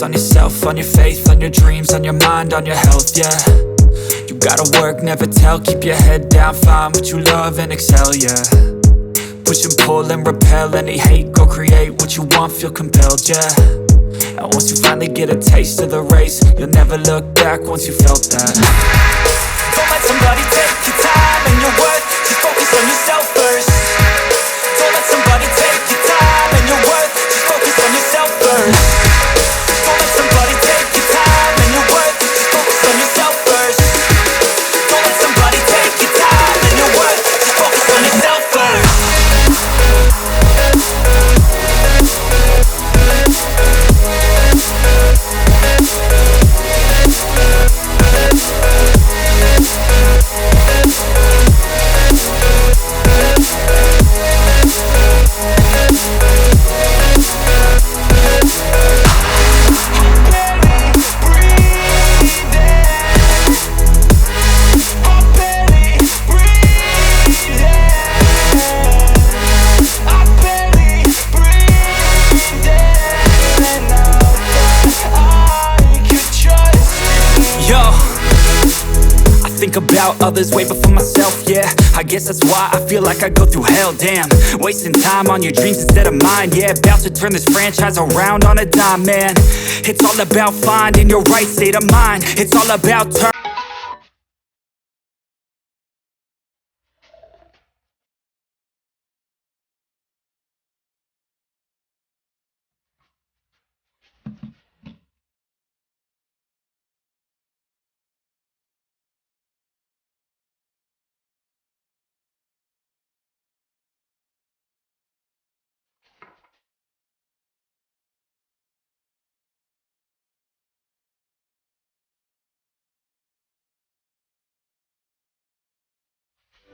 focus on yourself, on your faith, on your dreams, on your mind, on your health, yeah. You gotta work, never tell, keep your head down, find what you love and excel, yeah. Push and pull and repel any hate, go create what you want, feel compelled, yeah. And once you finally get a taste of the race, you'll never look back once you felt that. Don't let somebody take your time and your worth, just focus on yourself first. Don't let somebody take your time and your worth, just focus on yourself first. Don't let somebody take your time and your worth, just focus on yourself first. Don't let somebody take your time and your worth, just focus on yourself first. Think about others way before myself, yeah. I guess that's why I feel like I go through hell, damn. Wasting time on your dreams instead of mine, yeah. About to turn this franchise around on a dime, man. It's all about finding your right state of mind. It's all about turning